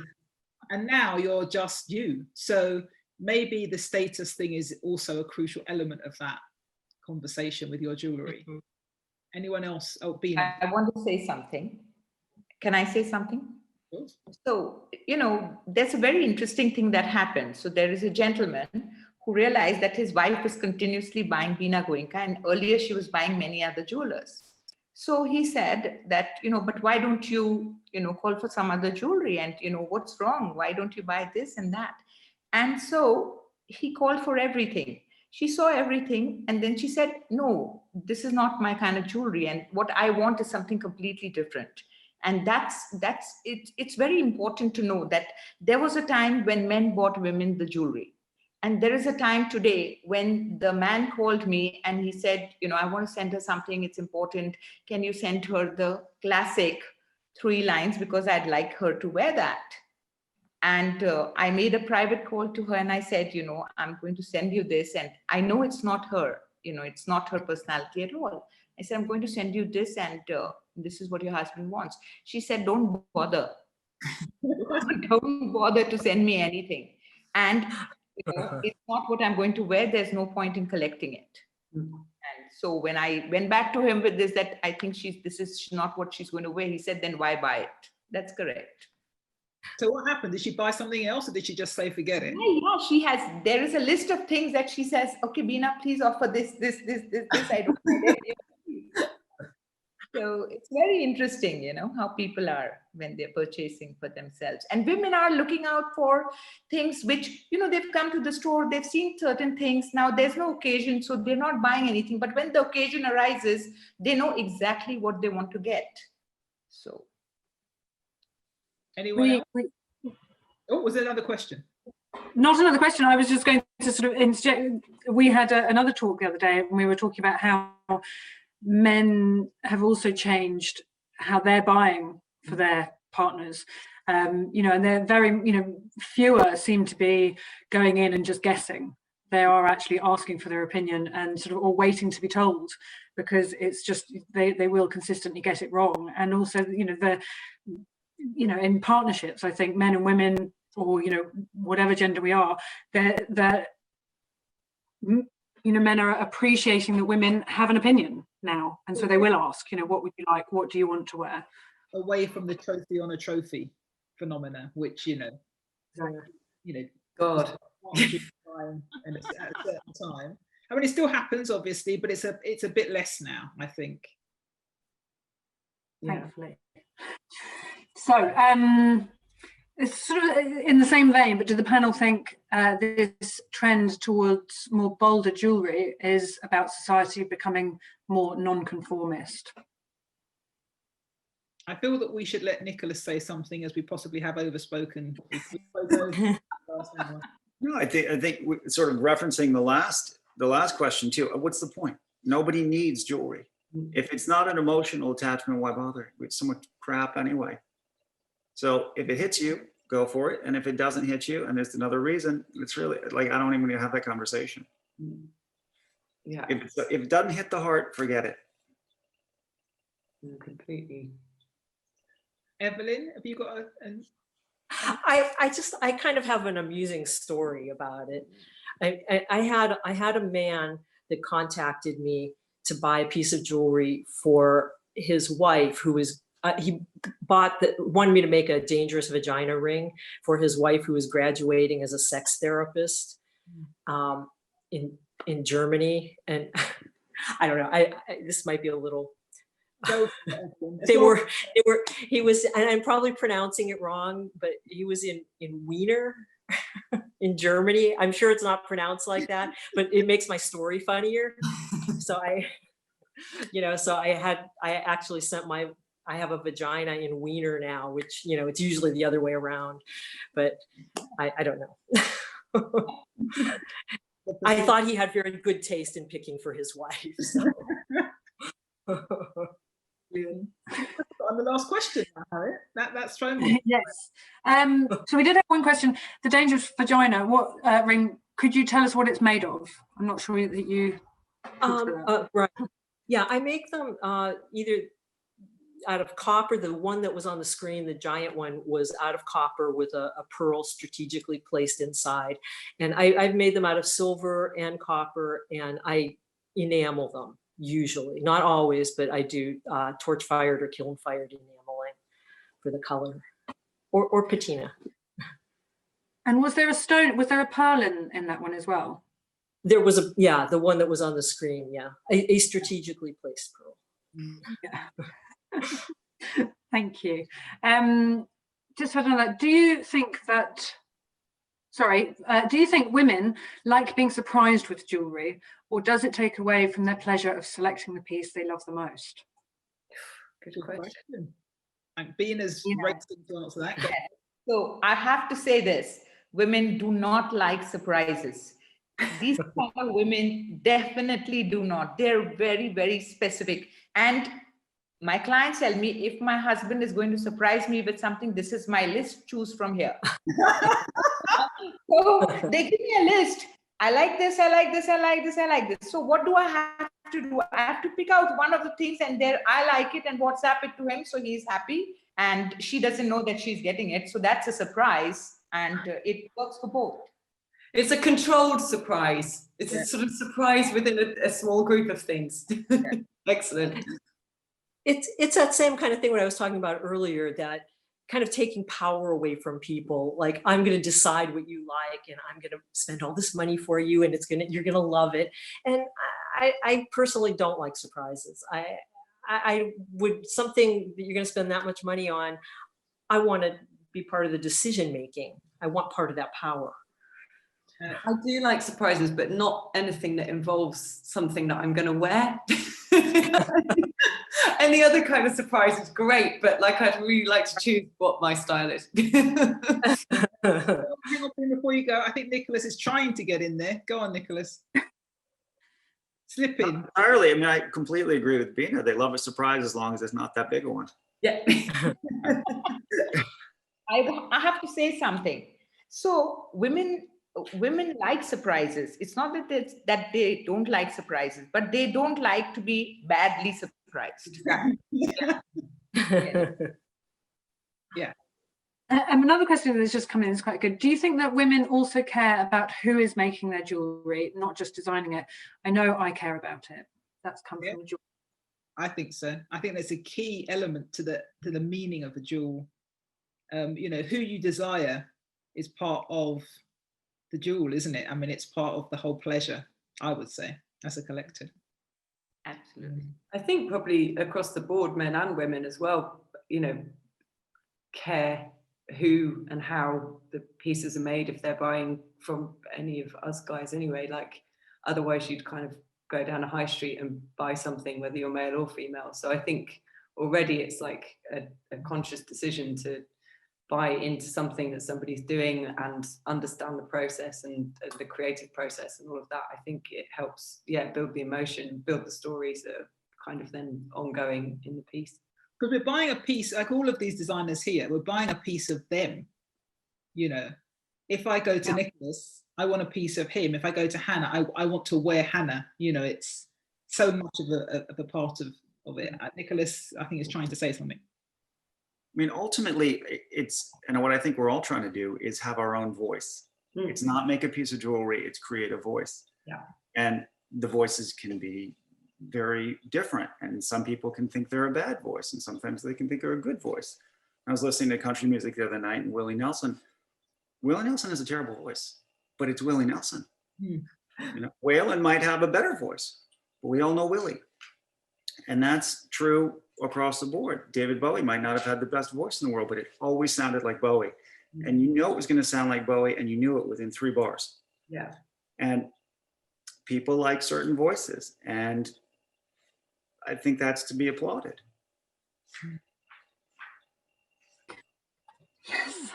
And now you're just you. So maybe the status thing is also a crucial element of that conversation with your jewellery. Anyone else? Oh, Bina. I want to say something. Can I say something? So, there's a very interesting thing that happened. So there is a gentleman who realized that his wife was continuously buying Bina Goenka, and earlier she was buying many other jewelers. So he said that, but why don't you, call for some other jewelry, and, what's wrong? Why don't you buy this and that? And so he called for everything. She saw everything, and then she said, no, this is not my kind of jewelry, and what I want is something completely different. And it's very important to know that there was a time when men bought women the jewelry. And there is a time today when the man called me and he said, I want to send her something, it's important. Can you send her the classic 3 lines, because I'd like her to wear that. And I made a private call to her and I said, I'm going to send you this. And I know it's not her, it's not her personality at all. I said, I'm going to send you this, and this is what your husband wants. She said, don't bother. Don't bother to send me anything. And it's not what I'm going to wear. There's no point in collecting it. And so when I went back to him with this, that I think this is not what she's going to wear, he said, then why buy it? That's correct. So what happened? Did she buy something else, or did she just say, forget it? Yeah, there is a list of things that she says, okay, Bina, please offer this, I don't need it. So it's very interesting, how people are when they're purchasing for themselves. And women are looking out for things which, they've come to the store, they've seen certain things. Now there's no occasion, so they're not buying anything. But when the occasion arises, they know exactly what they want to get. So. Anyone else? Oh, was there another question? Not another question. I was just going to sort of interject. We had another talk the other day, and we were talking about how men have also changed how they're buying for their partners. You know, and they're very, you know, fewer seem to be going in and just guessing. They are actually asking for their opinion and sort of or waiting to be told, because it's just they will consistently get it wrong. And also, you know, in partnerships, I think men and women, or, you know, whatever gender we are, they're you know, men are appreciating that women have an opinion now, and so they will ask, you know, what would you like, what do you want to wear, away from the trophy on a trophy phenomena, which, you know, God. and it's at a certain time. I mean, it still happens, obviously, but it's a bit less now, I think. thankfully. So, it's sort of in the same vein, but do the panel think this trend towards more bolder jewellery is about society becoming more non-conformist? I feel that we should let Nicholas say something, as we possibly have overspoken. No, I think sort of referencing the last question too. What's the point? Nobody needs jewelry. If it's not an emotional attachment, why bother? It's so much crap anyway. So if it hits you, go for it. And if it doesn't hit you, and there's another reason, it's really like, I don't even have that conversation. Yeah. If it doesn't hit the heart, forget it. Completely. Evelyn, have you got I kind of have an amusing story about it. I had a man that contacted me to buy a piece of jewelry for his wife, who was he wanted me to make a dangerous vagina ring for his wife, who was graduating as a sex therapist in Germany. And I don't know, this might be a little. He was, and I'm probably pronouncing it wrong, but he was in Wiener in Germany. I'm sure it's not pronounced like that, but it makes my story funnier. So I actually sent I have a vagina in Wiener now, which, you know, it's usually the other way around, but I don't know. I thought he had very good taste in picking for his wife. So. On the last question, Harriet? That's thrown me. Yes. So we did have one question. The dangerous vagina, what ring, could you tell us what it's made of? I'm not sure that you right. Yeah, I make them either out of copper. The one that was on the screen, the giant one, was out of copper with a pearl strategically placed inside. And I've made them out of silver and copper, and I enamel them. Usually, not always, but I do torch fired or kiln fired enameling for the color, or patina. And was there a pearl in that one as well? There was the one that was on the screen, a strategically placed pearl. Yeah. Thank you. Just had another, do you think women like being surprised with jewelry, or does it take away from their pleasure of selecting the piece they love the most? Good question. And being as racing to answer that. So I have to say this: women do not like surprises. These kind of women definitely do not. They're very, very specific. And my clients tell me, if my husband is going to surprise me with something, this is my list, choose from here. So they give me a list. I like this, I like this, I like this, I like this. So what do I have to do? I have to pick out one of the things, and there I like it, and WhatsApp it to him so he's happy, and she doesn't know that she's getting it. So that's a surprise, and it works for both. It's a controlled surprise. It's a sort of surprise within a small group of things. Excellent. It's that same kind of thing what I was talking about earlier, that kind of taking power away from people. Like, I'm going to decide what you like, and I'm going to spend all this money for you, and you're going to love it. And I personally don't like surprises. I would, something that you're going to spend that much money on, I want to be part of the decision making. I want part of that power. I do like surprises, but not anything that involves something that I'm going to wear. Any other kind of surprise is great, but like, I'd really like to choose what my style is. Before you go, I think Nicholas is trying to get in there. Go on, Nicholas. Slip in. Not entirely. I mean, I completely agree with Bina. They love a surprise as long as it's not that big a one. Yeah. I have to say something. So women like surprises. It's not that they don't like surprises, but they don't like to be badly surprised. Yeah. And another question that's just come in is quite good. Do you think that women also care about who is making their jewellery, not just designing it? I know I care about it. That's come from jewellery. I think so. I think there's a key element to the meaning of a jewel. You know, who you desire is part of the jewel, isn't it? I mean, it's part of the whole pleasure, I would say, as a collector. Absolutely. I think probably across the board, men and women as well, you know, care who and how the pieces are made if they're buying from any of us guys anyway. Like, otherwise you'd kind of go down a high street and buy something, whether you're male or female. So I think already it's like a conscious decision to buy into something that somebody's doing and understand the process and the creative process and all of that. I think it helps, build the emotion, build the stories that are kind of then ongoing in the piece. Because we're buying a piece, like all of these designers here, we're buying a piece of them. You know, if I go to Nicholas, I want a piece of him. If I go to Hannah, I want to wear Hannah. You know, it's so much of a part of it. Nicholas, I think, is trying to say something. I mean, ultimately, and what I think we're all trying to do is have our own voice. It's not make a piece of jewelry, it's create a voice. Yeah. And the voices can be very different. And some people can think they're a bad voice, and sometimes they can think they're a good voice. I was listening to country music the other night, and Willie Nelson has a terrible voice, but it's Willie Nelson. You know, Waylon might have a better voice, but we all know Willie. And that's true across the board. David Bowie might not have had the best voice in the world, but it always sounded like Bowie. And you know it was going to sound like Bowie, and you knew it within 3 bars. Yeah. And people like certain voices, and I think that's to be applauded. Yes,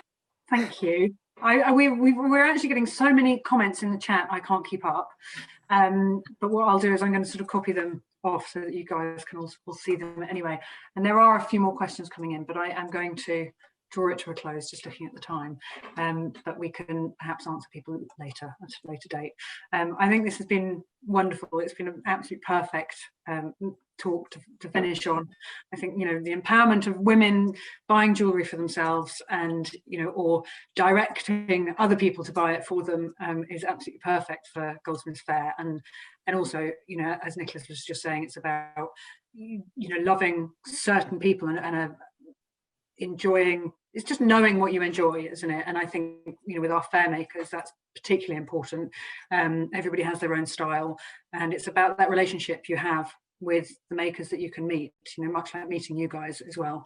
thank you. We're actually getting so many comments in the chat, I can't keep up. But what I'll do is I'm going to sort of copy them off so that you guys can all see them anyway. And there are a few more questions coming in, but I am going to draw it to a close just looking at the time. But we can perhaps answer people later at a later date. I think this has been wonderful. It's been an absolute perfect talk to finish on. I think, you know, the empowerment of women buying jewellery for themselves and, you know, or directing other people to buy it for them is absolutely perfect for Goldsmiths Fair. And also, you know, as Nicholas was just saying, it's about, you know, loving certain people and enjoying, it's just knowing what you enjoy, isn't it? And I think, you know, with our fair makers, that's particularly important. Everybody has their own style, and it's about that relationship you have with the makers that you can meet, you know, much like meeting you guys as well.